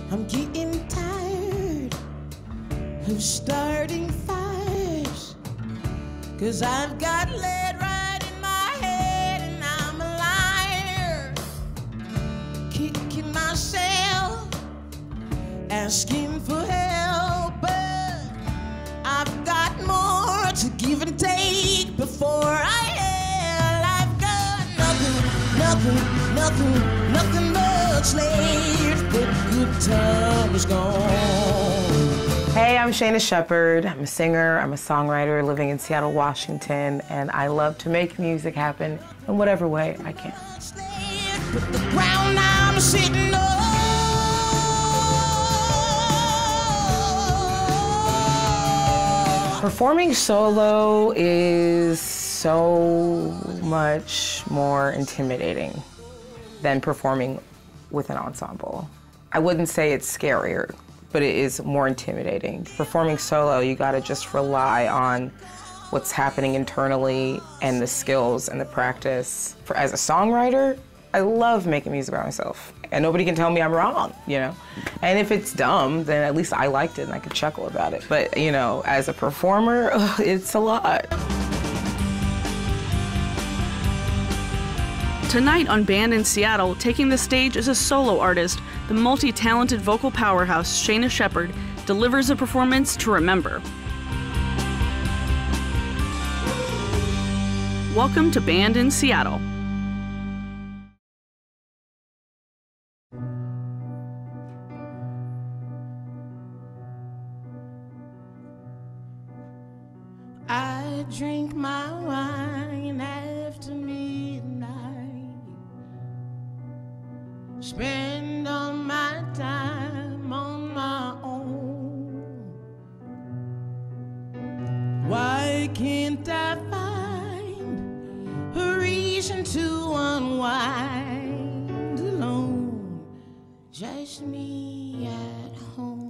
I'm getting tired of starting fires, 'cause I've got lead right in my head and I'm a liar, kicking myself, asking for help, but I've got more to give and take before I hell. I've got nothing much left, but good times gone. Hey, I'm Shaina Shepherd. I'm a singer, I'm a songwriter living in Seattle, Washington, and I love to make music happen in whatever way I can. But the ground I'm sitting on. Performing solo is so much more intimidating than performing with an ensemble. I wouldn't say it's scarier, but it is more intimidating. Performing solo, you gotta just rely on what's happening internally and the skills and the practice. As a songwriter, I love making music by myself, and nobody can tell me I'm wrong, you know? And if it's dumb, then at least I liked it and I could chuckle about it. But, you know, as a performer, it's a lot. Tonight on Band in Seattle, taking the stage as a solo artist, the multi-talented vocal powerhouse Shaina Shepherd delivers a performance to remember. Welcome to Band in Seattle. I drink my wine after midnight, spend all my time on my own. Why can't I find a reason to unwind alone? Just me at home.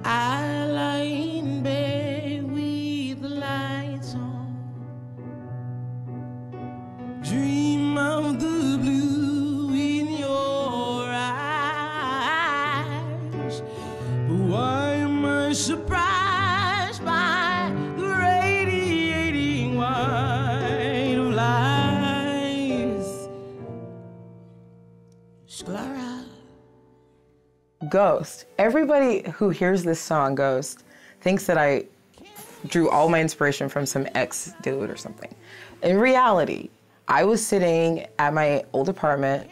I lie in bed with the lights on, dream of the blue in your eyes. But why am I surprised by the radiating white of lies? Sclera. Ghost. Everybody who hears this song, Ghost, thinks that I drew all my inspiration from some ex-dude or something. In reality, I was sitting at my old apartment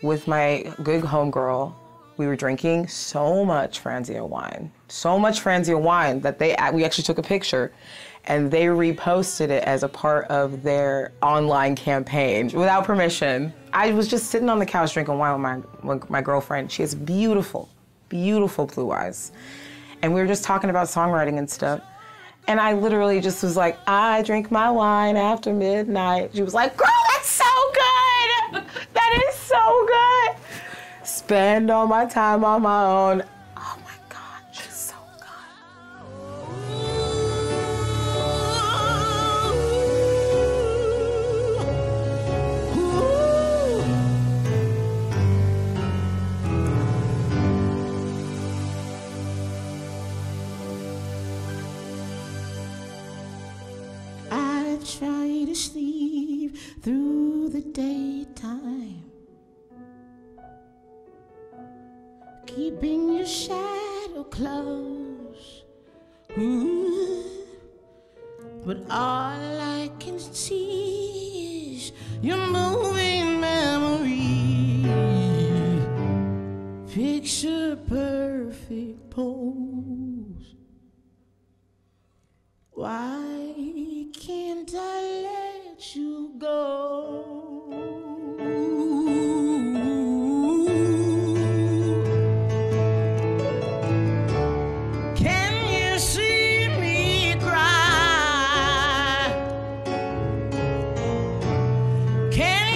with my good homegirl. We were drinking so much Franzia wine that we actually took a picture and they reposted it as a part of their online campaign without permission. I was just sitting on the couch drinking wine with my girlfriend. She has beautiful, beautiful blue eyes. And we were just talking about songwriting and stuff. And I literally just was like, I drink my wine after midnight. She was like, girl, that's so good. That is so good. Spend all my time on my own. Oh my God, she's so I try to sleep through the daytime, keeping your shadow close. Ooh. But all I can see is your moving memory, picture perfect pose. Why can't I let you go? Can you see me cry? Can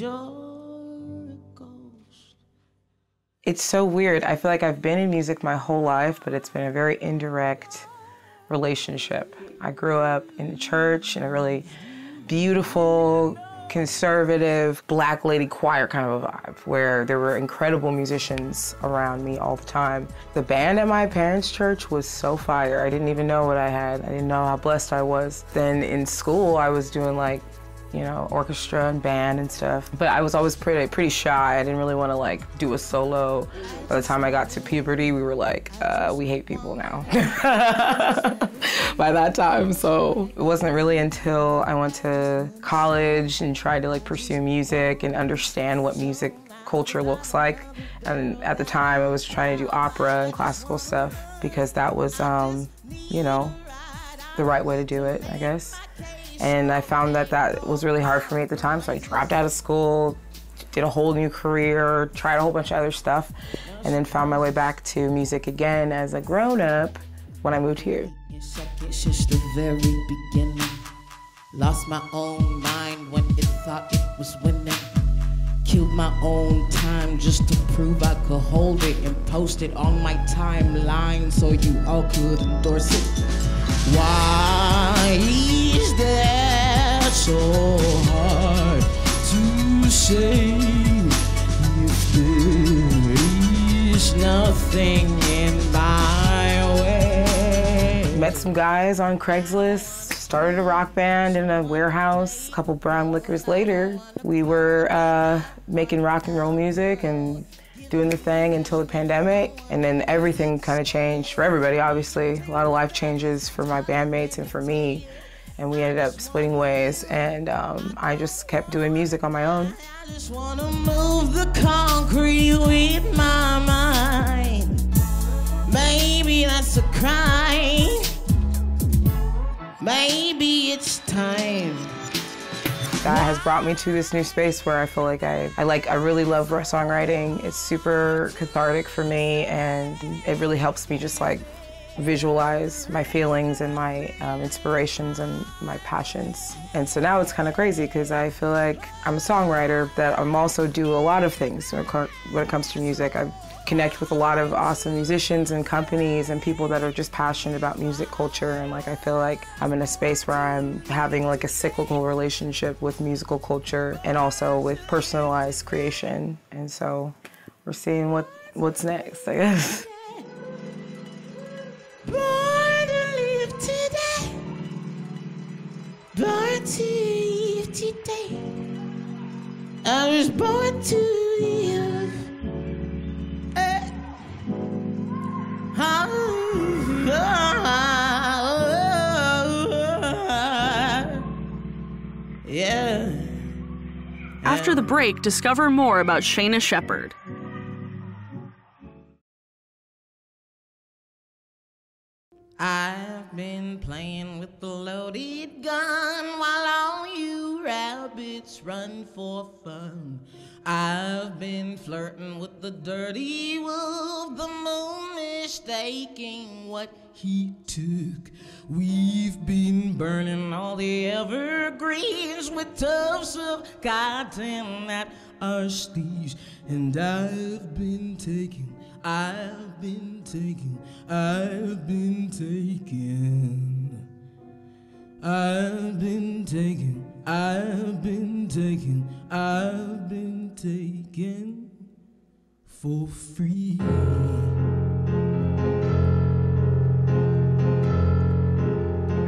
you're a ghost. It's so weird. I feel like I've been in music my whole life, but it's been a very indirect relationship. I grew up in the church in a really beautiful, conservative, black lady choir kind of a vibe where there were incredible musicians around me all the time. The band at my parents' church was so fire. I didn't even know what I had. I didn't know how blessed I was. Then in school, I was doing like, you know, orchestra and band and stuff. But I was always pretty shy. I didn't really want to like do a solo. By the time I got to puberty, we were like, we hate people now. By that time, so it wasn't really until I went to college and tried to like pursue music and understand what music culture looks like. And at the time, I was trying to do opera and classical stuff because that was, you know, the right way to do it, I guess. And I found that that was really hard for me at the time, so I dropped out of school, did a whole new career, tried a whole bunch of other stuff, and then found my way back to music again as a grown-up when I moved here. It's just the very beginning. Lost my own mind when it thought it was winning. Killed my own time just to prove I could hold it and post it on my timeline so you all could endorse it. Why is that so hard to say if there is nothing in my way? Met some guys on Craigslist, started a rock band in a warehouse. A couple brown liquors later, we were making rock and roll music and doing the thing until the pandemic, and then everything kind of changed for everybody, obviously. A lot of life changes for my bandmates and for me, and we ended up splitting ways, and I just kept doing music on my own. I just wanna move the concrete with my mind. Maybe that's a crime. Maybe it's time. God has brought me to this new space where I feel like I really love songwriting. It's super cathartic for me, and it really helps me just like visualize my feelings and my inspirations and my passions. And so now it's kind of crazy because I feel like I'm a songwriter, that I'm also do a lot of things when it comes to music. I connect with a lot of awesome musicians and companies and people that are just passionate about music culture, and like I feel like I'm in a space where I'm having like a cyclical relationship with musical culture and also with personalized creation. And so we're seeing what's next, I guess. Born to live today. Born to live today. I was born to live. Yeah. After the break, discover more about Shaina Shepherd. I've been playing with the loaded gun while all you rabbits run for fun. I've been flirting with the dirty wolf, the moon mistaking what he took. We've been burning all the evergreens with tufts of cotton at our sleeves. And I've been taking, I've been taking, I've been taking, I've been taking, I've been taking, I've been taken for free.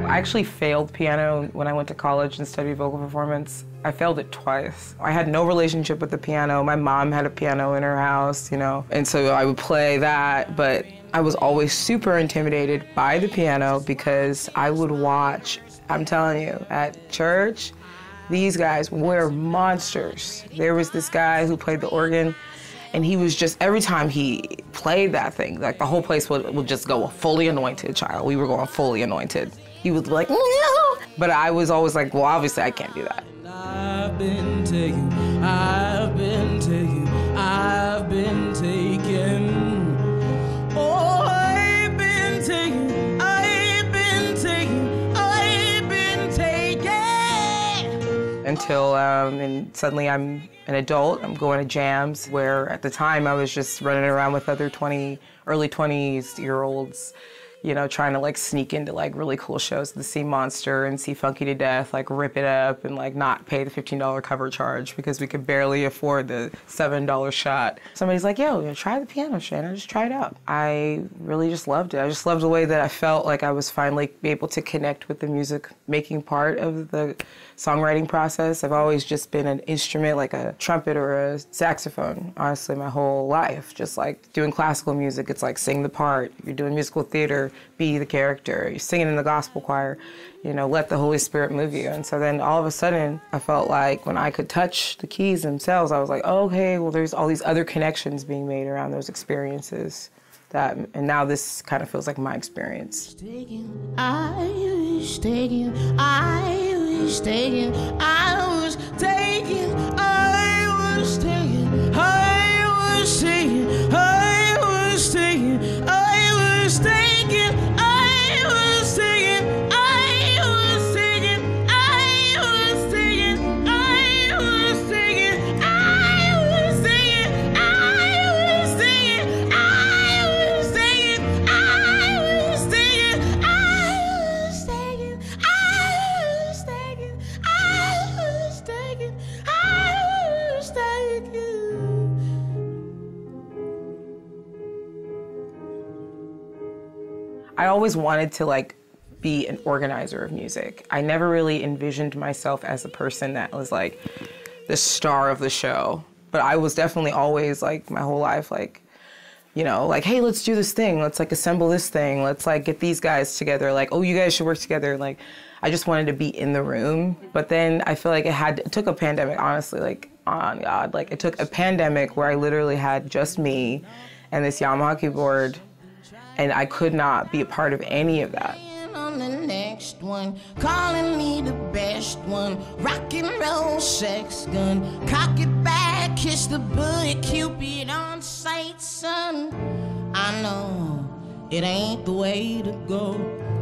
I actually failed piano when I went to college and studied vocal performance. I failed it twice. I had no relationship with the piano. My mom had a piano in her house, you know, and so I would play that, but I was always super intimidated by the piano because I would watch, I'm telling you, at church, these guys were monsters. There was this guy who played the organ, and he was just, every time he played that thing, like the whole place would just go fully anointed, child. We were going fully anointed. He was like, no. But I was always like, well, obviously I can't do that. I've been taken, I've been taken, I've been taken. Oh, I've been taken, I've been taken, I've been taken until and suddenly I'm an adult. I'm going to jams where at the time I was just running around with other early 20s-year-olds, you know, trying to like sneak into like really cool shows to see Monster and see Funky to Death, like rip it up and like not pay the $15 cover charge because we could barely afford the $7 shot. Somebody's like, yo, try the piano, Shaina, just try it out. I really just loved it. I just loved the way that I felt like I was finally able to connect with the music making part of the songwriting process. I've always just been an instrument, like a trumpet or a saxophone, honestly, my whole life. Just like doing classical music, it's like sing the part. You're doing musical theater, be the character. You're singing in the gospel choir, you know, let the Holy Spirit move you. And so then all of a sudden, I felt like when I could touch the keys themselves, I was like, oh, okay, well, there's all these other connections being made around those experiences. And now this kind of feels like my experience. I was taken, I was taken, I was taken, I was taken, I was taken, I was taken, I was taken, I was taken, I was taken, I was taken, I was taken, I was taken, I was taken, I was taken, I was taken, I was taken, I was taken, I was taken, I was taken. I always wanted to like be an organizer of music. I never really envisioned myself as a person that was like the star of the show. But I was definitely always like my whole life like, you know, like, hey, let's do this thing. Let's like assemble this thing. Let's like get these guys together. Like, oh, you guys should work together. Like, I just wanted to be in the room. But then I feel like it took a pandemic, honestly, like, oh God, like it took a pandemic where I literally had just me and this Yamaha keyboard, and I could not be a part of any of that. On the next one, calling me the best one, rock and roll sex gun, cock it back, kiss the bullet, Cupid on sight, son. I know it ain't the way to go.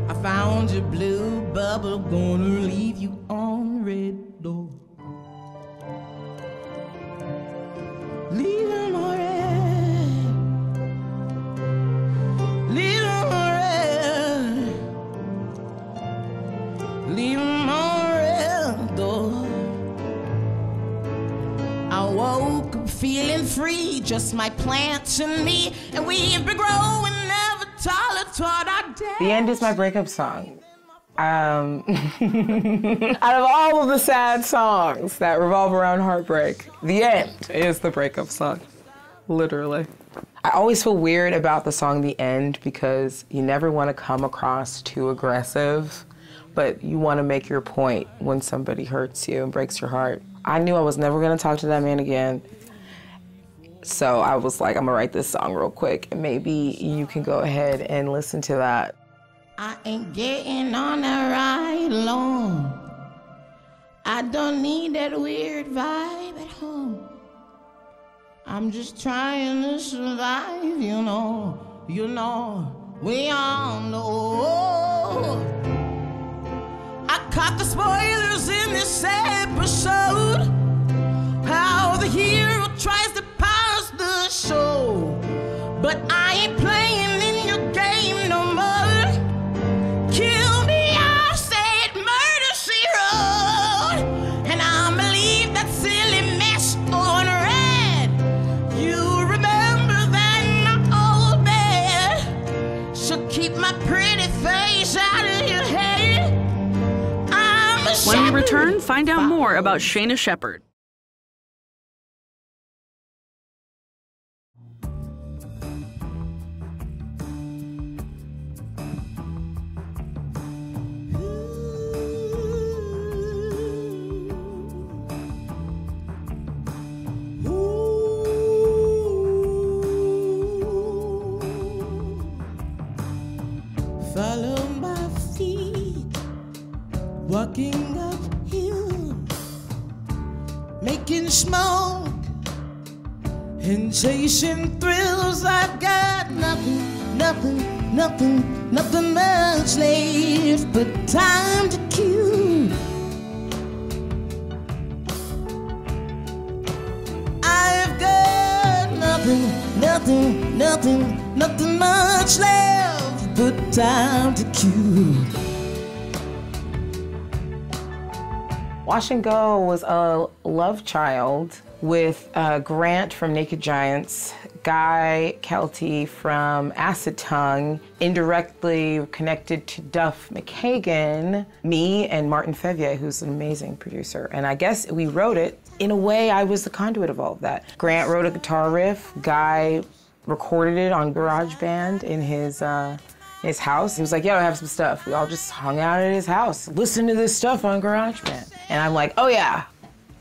I found your blue bubble, gonna leave you on red door. Leave him on red. Leave him on red. Leave him on red door. I woke up feeling free, just my plants and me, and we've been growing never taller toward our day. The End is my breakup song. Out of all of the sad songs that revolve around heartbreak, The End is the breakup song, literally. I always feel weird about the song The End because you never want to come across too aggressive, but you want to make your point when somebody hurts you and breaks your heart. I knew I was never going to talk to that man again, so I was like, I'm going to write this song real quick, and maybe you can go ahead and listen to that. I ain't getting on that ride alone. I don't need that weird vibe at home. I'm just trying to survive, you know, we all know. I caught the spoilers in this episode, how the hero tries to pass the show, but I ain't playing in your game no more. Kill me, I said murder she wrote, and I'ma leave that silly mess on red. You remember that old bed, so keep my pretty face out of your head. I'm a When we shepherd. return, find out more about Shaina Shepherd. Follow my feet, walking uphill, making smoke and chasing thrills. I've got nothing much left but time to kill. nothing much left but time to kill. Wash and Go was a love child with Grant from Naked Giants, Guy Kelty from Acid Tongue, indirectly connected to Duff McKagan, me, and Martin Fevier, who's an amazing producer. And I guess we wrote it. In a way, I was the conduit of all of that. Grant wrote a guitar riff, Guy recorded it on GarageBand in his house. He was like, yo, I have some stuff. We all just hung out at his house, listened to this stuff on GarageBand. And I'm like, oh yeah,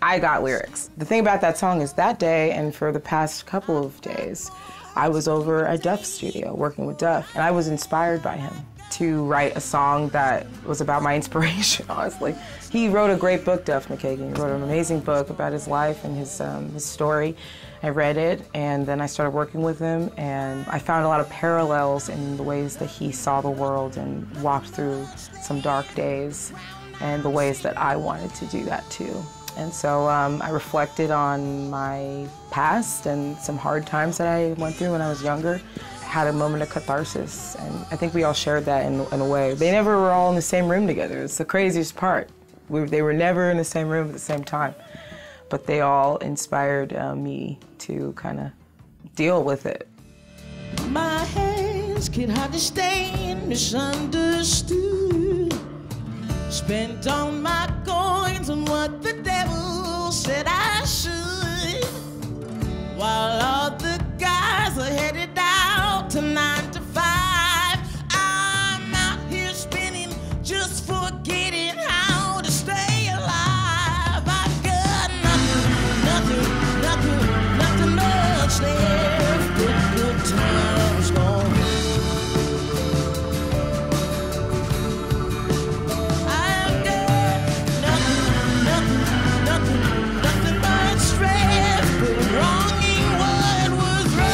I got lyrics. The thing about that song is that day, and for the past couple of days, I was over at Duff's studio working with Duff, and I was inspired by him to write a song that was about my inspiration, honestly. He wrote a great book, Duff McKagan. He wrote an amazing book about his life and his story. I read it, and then I started working with him, and I found a lot of parallels in the ways that he saw the world and walked through some dark days, and the ways that I wanted to do that too. And so I reflected on my past and some hard times that I went through when I was younger. Had a moment of catharsis, and I think we all shared that in a way. They never were all in the same room together. It's the craziest part. They were never in the same room at the same time, but they all inspired me to kind of deal with it. My hands can hardly stand, misunderstood. Spent all my coins on what the devil said I should, while all the guys are headed out to 9 to 5. I'm out here spinning, just forgetting how to stay alive. I've got nothing much left, but good times gone. I've got nothing much left, but wronging what was right.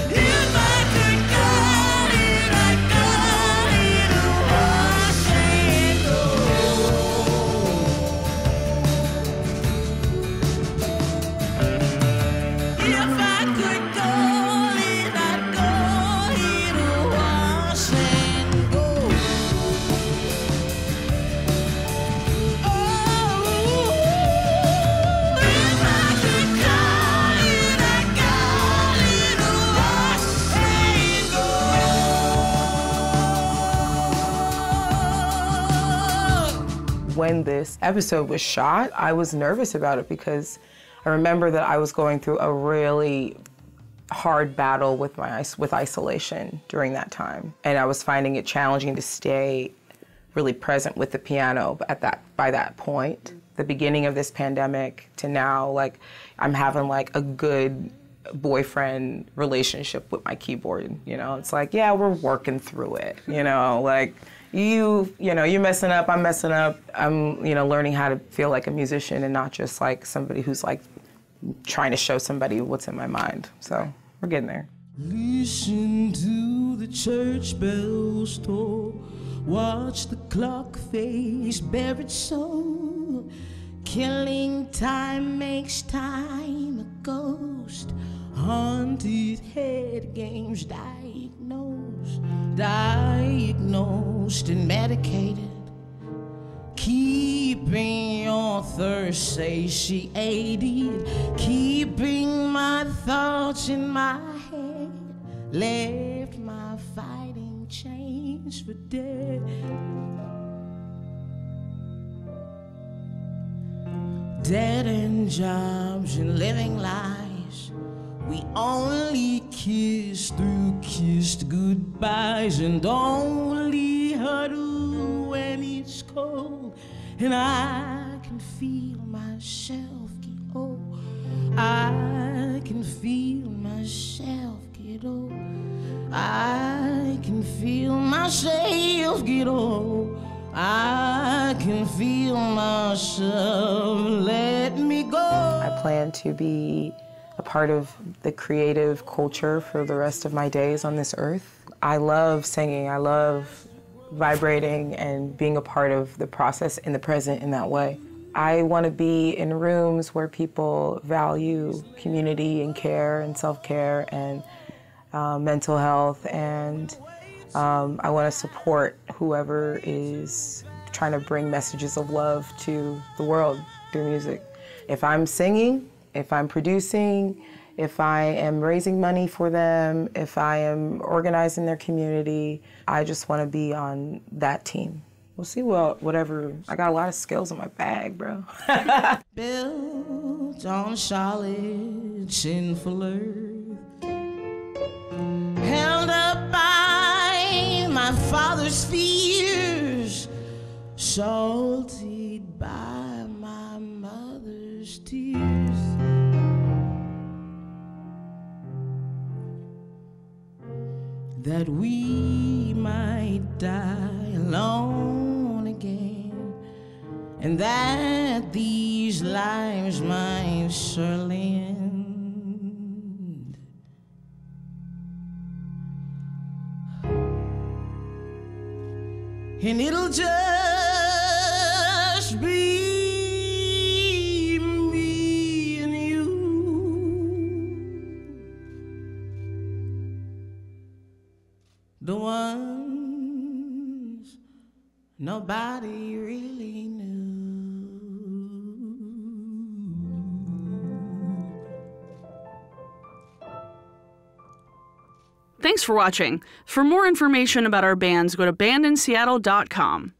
If I could cut it, I'd cut it wash and go. If I could call it, I'd call it wash and go. If I could call it, I'd call it wash and go. When this episode was shot, I was nervous about it because I remember that I was going through a really hard battle with isolation during that time, and I was finding it challenging to stay really present with the piano by that point. The beginning of this pandemic to now, like, I'm having like a good boyfriend relationship with my keyboard, you know? It's like, yeah, we're working through it, you know? Like, you're messing up, I'm messing up. I'm, learning how to feel like a musician and not just like somebody who's like trying to show somebody what's in my mind. So we're getting there. Listen to the church bells toll. Watch the clock face bare its soul. Killing time makes time a ghost. Haunted head games diagnosed and medicated. Keeping your thirst satiated. Keeping my thoughts in my head. Left my fighting chains for dead. Dead-end jobs and living lies. We only kiss through kissed goodbyes and only huddle when it's cold. And I can feel myself get old. I can feel myself get old. I can feel myself get old. I can feel myself let me go. I plan to be a part of the creative culture for the rest of my days on this earth. I love singing, I love vibrating and being a part of the process in the present in that way. I want to be in rooms where people value community and care and self-care and mental health, and I want to support whoever is trying to bring messages of love to the world through music. If I'm singing, if I'm producing, if I am raising money for them, if I am organizing their community, I just want to be on that team. We'll see whatever. I got a lot of skills in my bag, bro. Built on solid, sinful earth, held up by my father's fears, salted by my mother's tears. That we might die alone again, and that these lives might surely end. And it'll just be me and you, the ones nobody really knew. Thanks for watching. For more information about our bands, go to bandinseattle.com.